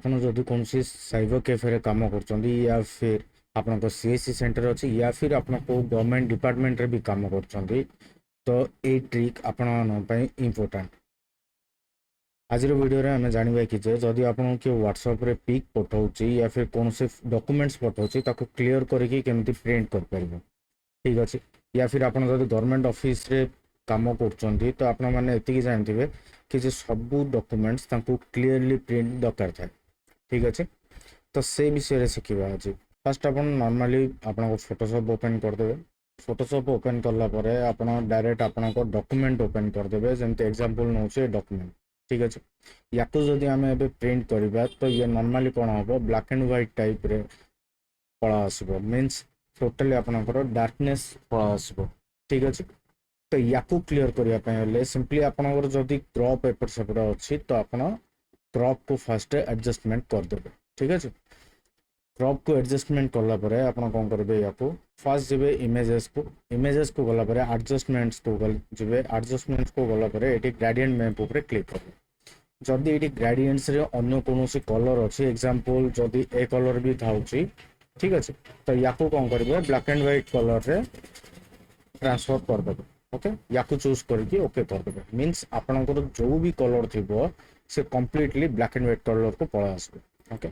ଆପଣ ଯଦି କୌଣସି ସାଇବର କ୍ୟାଫେରେ କାମ କରୁଛନ୍ତି या फिर ଆପଣଙ୍କ CSC ସେଣ୍ଟର ଅଛି या फिर ଆପଣ କେଉଁ ଗଭର୍ଣ୍ଣମେଣ୍ଟ ଡିପାର୍ଟମେଣ୍ଟରେ ବି କାମ କରୁଛନ୍ତି ତ ଏଇ ଟ୍ରିକ୍ ଆପଣମାନଙ୍କ ପାଇଁ ଇମ୍ପୋର୍ଟାଣ୍ଟ। ଆଜିର ଭିଡ଼ିଓରେ ଆମେ ଜାଣିବା କି ଯେ ଯଦି ଆପଣଙ୍କୁ କିଏ ହ୍ୱାଟ୍ସଆପ୍ରେ ପିକ୍ ପଠାଉଛି या फिर କୌଣସି ଡକୁମେଣ୍ଟସ୍ ପଠାଉଛି ତାକୁ କ୍ଲିଅର୍ କରିକି କେମିତି ପ୍ରିଣ୍ଟ କରିପାରିବ। ଠିକ୍ ଅଛି, या फिर ଆପଣ ଯଦି ଗଭର୍ଣ୍ଣମେଣ୍ଟ ଅଫିସରେ କାମ କରୁଛନ୍ତି ତ ଆପଣମାନେ ଏତିକି ଜାଣିଥିବେ कि जे सबू डॉक्यूमेंट्स तांको क्लियरली प्रिंट दरकार थाए। ठीक अच्छे, तो से विषय शिखा आज फास्ट आप नॉर्मली आपन फोटोशॉप ओपन करदे। फोटोशॉप ओपन कलापर आप डायरेक्ट आपन डॉक्यूमेंट ओपन करदे जमती एग्जांपल नौ डॉक्यूमेंट। ठीक अच्छे, या जदि आम ए प्रिंट करवा तो ये नॉर्मली कौन हम ब्लैक एंड व्हाइट टाइप रे पड़ा आसब मीन्स टोटली आपनकर डार्कनेस पड़ा आसब। ठीक अच्छे, तो या क्लियर करने सिंपली आपनकर जदि क्रॉप एपट सेपट अच्छी तो आप क्रॉप को फास्ट एडजस्टमेंट करदे। ठीक अच्छे, क्रॉप को एडजस्टमेंट कलापर आप कौन करेंगे या फास्ट जी इमेजेस को गलापर एडजस्टमेंट्स को जी एडजस्टमेंट्स को गलापर ये ग्रेडिएंट मैप उपर क्लिक करेंगे। जदि ये ग्रेडिएंट्स रे अन्य कौन कलर अच्छी एग्जांपल जदि ए कलर भी था। ठीक अच्छे, तो या कौन करेंगे ब्लैक एंड व्हाइट कलर रे ट्रांसफर करदे। ओके, या चूज करके ओके करदे मीन्स आपनकर जो भी कलर थी से completely black and white colour को पड़ा आसबे। ओके,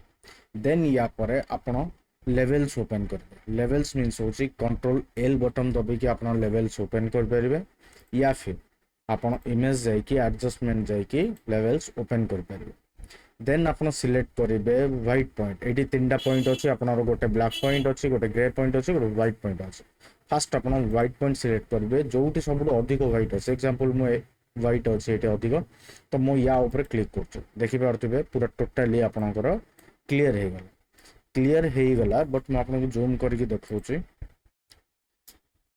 देन या पर आपन लेवल्स ओपन करेंगे। लेवल्स मीन्स होची कंट्रोल एल बटन दबाई आप लेवल्स ओपन कर पारे या फिर आपन इमेज जाइए एडजस्टमेंट जाइए लेवल्स ओपन कर पारे। देन आप सिलेक्ट करेंगे व्हाइट पॉइंट। ये तीन पॉइंट अच्छी आप गोटे ब्लैक पॉइंट अच्छी गोटे ग्रे पॉइंट अच्छी गोटे व्हाइट पॉइंट अच्छी। फास्ट आप व्हाइट पॉइंट सिलेक्ट करेंगे जो सब अधिक व्हाइट अच्छे एग्जांपल मुझे व्हाइट अच्छे ये अधिक तो मुझे या ऊपर क्लिक कर देखिपे पूरा टोटाली आपणकर क्लियर हो गला। बट मुझे आपको जूम करके देखा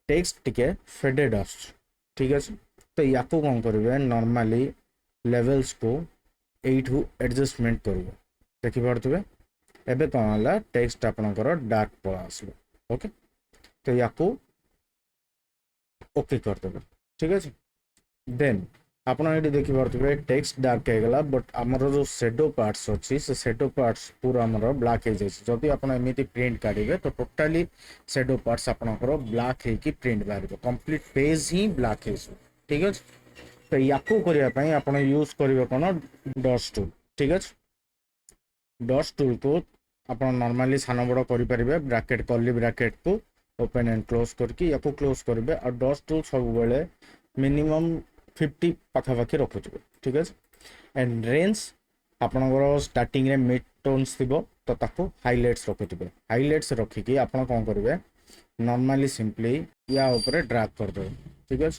टेक्स्ट टिके फेडेड आस। ठीक अच्छे, तो या कौन करेंगे नॉर्मली लेवल्स को यू एडजस्टमेंट करेंगे देखिपे एबे कौन है टेक्स्ट आपणकर डार्क पड़ा आसो। ओके, तो या ओके करदे। ठीक अच्छे, देन आपन ये देखिपे टेक्स्ट डार्क हो गला बट आमर जो शेडो पार्ट्स अच्छी से शेडो पार्ट्स पूरा आमर ब्लैक हो जाए। जदि आप प्रिंट काढ़े तो टोटाली शेडो पार्ट्स आपनकर ब्लैक होकी प्रिंट बाहर कंप्लीट पेज ही ब्लैक हो। ठीक अच्छे, तो या करने आप यूज करेंगे कौन डस्ट टूल। ठीक अच्छे, डस्ट टूल को आप नॉर्मली सान बड़ करेंगे ब्रैकेट कर्ली ब्रैकेट को ओपन एंड क्लोज करके या क्लोज करेंगे और डस्ट टूल सब बेले मिनिमम 50 पाखापाखि रखुवे। ठीक है, एंड रेंज आपणकर स्टार्टिंग रे मिड टोन्स थी तो ताको हाइलाइट्स रखुवे। हाइलाइट्स रखिकी आप कौन करेंगे नॉर्मली सिंपली या ऊपर ड्रैग करदे। ठीक है,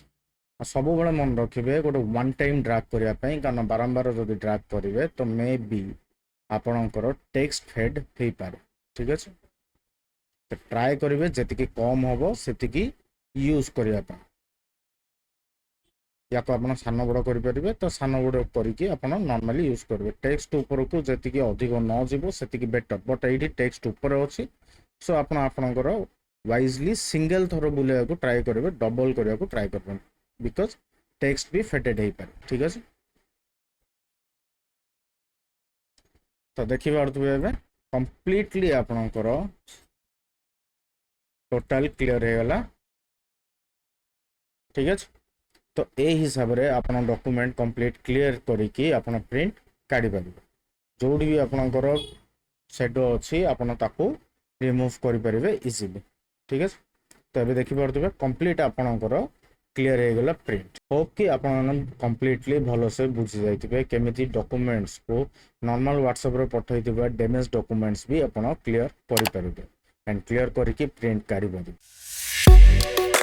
सब बड़े मन रखिए गोटे वन टाइम ड्रैग करने कारण बारंबार जो ड्रैग करेंगे तो मे बी आपणकर टेक्स्ट फेड हो पारे। ठीक है, तो ट्राए करेंगे जी कम हम से यूज करने या को आप सान बड़ करेंगे तो सान बड़ करके आप नॉर्मली यूज करेंगे। टेक्स्ट ऊपर को जी अधिक न जीव से बेटर बट ये टेक्स्ट ऊपर अच्छी सो आपणकर वाइजली सिंगल थर बुलाया को ट्राए करेंगे डबल करने को ट्राए करेंगे बिकज टेक्स्ट भी फेडेड हो पारे। ठीक है, तो देखिए कंप्लीटली आपणकर टोटाल क्लियर हो गला। ठीक है, तो ए हिसाब रे आपन डॉक्यूमेंट कंप्लीट क्लियर करके आपन प्रिंट काढ़ी पारे। जो भी आपनकर शेडो अच्छी आपन ताको रिमूव करि परिबे इजीली। ठीक है, तो अबे देखि पारथबे कंप्लीट आपनकर क्लियर हो गला प्रिंट। होप कि आपन कंप्लीटली भलो से बुझी जाइथिबे केमिति डॉक्यूमेंट्स को नॉर्मल व्हाट्सएप रे पठाइथिबा डैमेज डॉक्यूमेंट्स भी आपन क्लियर करि परिबे एंड क्लियर करके प्रिंट काढ़ी पारिबे।